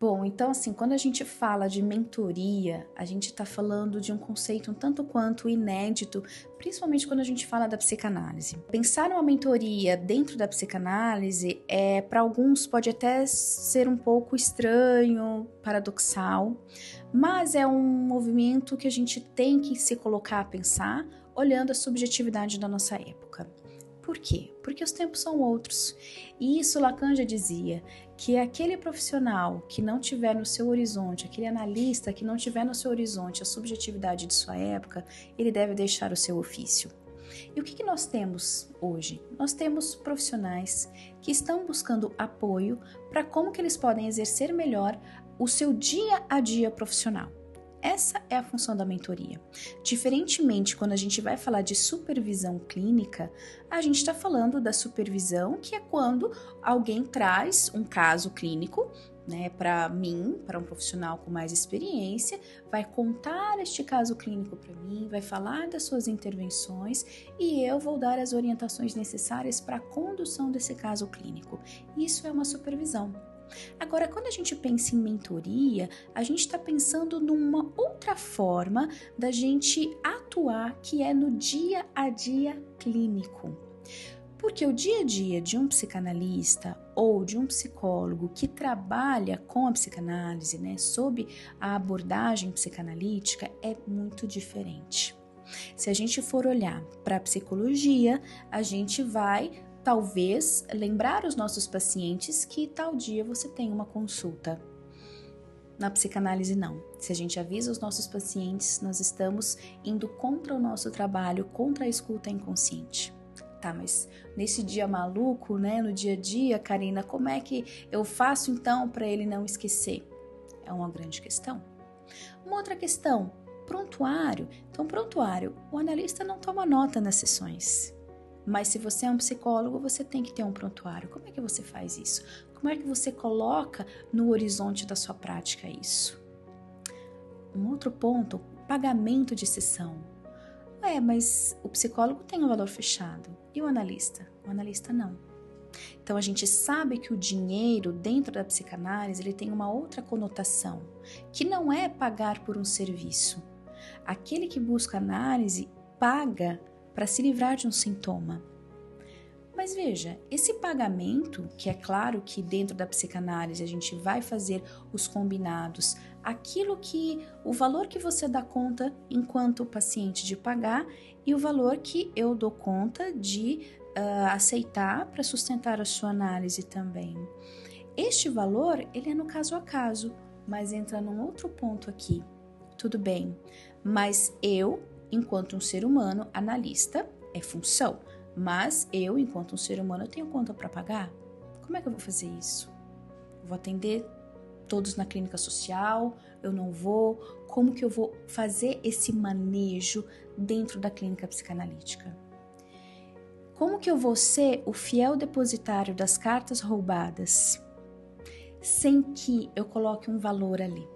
Bom, então assim, quando a gente fala de mentoria, a gente está falando de um conceito um tanto quanto inédito, principalmente quando a gente fala da psicanálise. Pensar numa mentoria dentro da psicanálise para alguns pode até ser um pouco estranho, paradoxal, mas é um movimento que a gente tem que se colocar a pensar olhando a subjetividade da nossa época. Por quê? Porque os tempos são outros. E isso Lacan já dizia, que aquele profissional que não tiver no seu horizonte, aquele analista que não tiver no seu horizonte a subjetividade de sua época, ele deve deixar o seu ofício. E o que nós temos hoje? Nós temos profissionais que estão buscando apoio para como que eles podem exercer melhor o seu dia a dia profissional. Essa é a função da mentoria. Diferentemente, quando a gente vai falar de supervisão clínica, a gente está falando da supervisão, que é quando alguém traz um caso clínico, né, para mim, para um profissional com mais experiência, vai contar este caso clínico para mim, vai falar das suas intervenções e eu vou dar as orientações necessárias para a condução desse caso clínico. Isso é uma supervisão. Agora, quando a gente pensa em mentoria, a gente está pensando numa outra forma da gente atuar, que é no dia a dia clínico. Porque o dia a dia de um psicanalista ou de um psicólogo que trabalha com a psicanálise, né, sob a abordagem psicanalítica, é muito diferente. Se a gente for olhar para a psicologia, a gente vai talvez lembrar os nossos pacientes que tal dia você tem uma consulta. Na psicanálise não. Se a gente avisa os nossos pacientes, nós estamos indo contra o nosso trabalho, contra a escuta inconsciente. Tá, mas nesse dia maluco, né, no dia a dia, Karina, como é que eu faço então para ele não esquecer? É uma grande questão. Uma outra questão, prontuário. Então, prontuário, o analista não toma nota nas sessões. Mas se você é um psicólogo, você tem que ter um prontuário. Como é que você faz isso? Como é que você coloca no horizonte da sua prática isso? Um outro ponto, pagamento de sessão. Mas o psicólogo tem um valor fechado. E o analista? O analista não. Então, a gente sabe que o dinheiro dentro da psicanálise ele tem uma outra conotação, que não é pagar por um serviço. Aquele que busca análise paga para se livrar de um sintoma. Mas veja, esse pagamento, que é claro que dentro da psicanálise a gente vai fazer os combinados, o valor que você dá conta enquanto paciente de pagar e o valor que eu dou conta de aceitar para sustentar a sua análise também. Este valor, ele é no caso a caso, mas entra num outro ponto aqui. Tudo bem, mas eu, enquanto um ser humano, analista é função, mas eu, enquanto um ser humano, eu tenho conta para pagar? Como é que eu vou fazer isso? Eu vou atender todos na clínica social? Eu não vou? Como que eu vou fazer esse manejo dentro da clínica psicanalítica? Como que eu vou ser o fiel depositário das cartas roubadas sem que eu coloque um valor ali?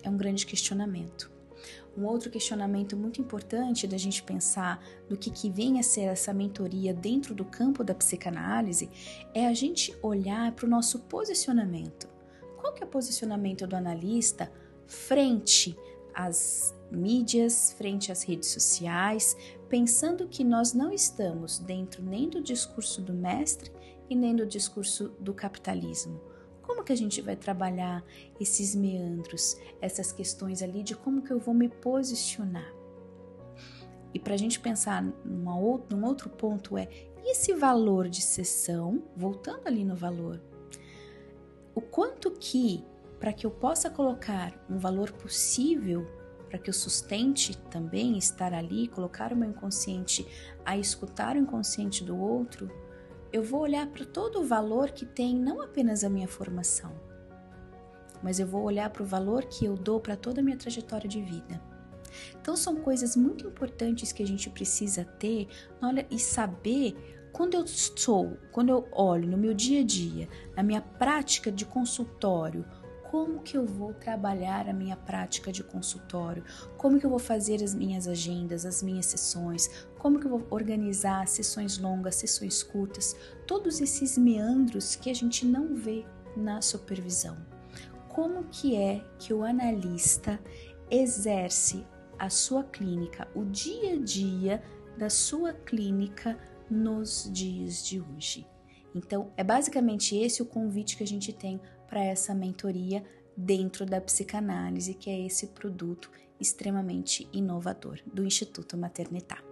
É um grande questionamento. Um outro questionamento muito importante da gente pensar no que vem a ser essa mentoria dentro do campo da psicanálise é a gente olhar para o nosso posicionamento. Qual que é o posicionamento do analista frente às mídias, frente às redes sociais, pensando que nós não estamos dentro nem do discurso do mestre e nem do discurso do capitalismo? Como que a gente vai trabalhar esses meandros, essas questões ali de como que eu vou me posicionar? E para a gente pensar num outro ponto e esse valor de sessão, voltando ali no valor, o quanto que, para que eu possa colocar um valor possível, para que eu sustente também estar ali, colocar o meu inconsciente a escutar o inconsciente do outro, eu vou olhar para todo o valor que tem não apenas a minha formação, mas eu vou olhar para o valor que eu dou para toda a minha trajetória de vida. Então são coisas muito importantes que a gente precisa ter e saber quando eu olho no meu dia a dia, na minha prática de consultório, como que eu vou trabalhar a minha prática de consultório, como que eu vou fazer as minhas agendas, as minhas sessões, como que eu vou organizar sessões longas, sessões curtas, todos esses meandros que a gente não vê na supervisão. como que é que o analista exerce a sua clínica, o dia a dia da sua clínica nos dias de hoje. Então, é basicamente esse o convite que a gente tem para essa mentoria dentro da psicanálise, que é esse produto extremamente inovador do Instituto Maternità.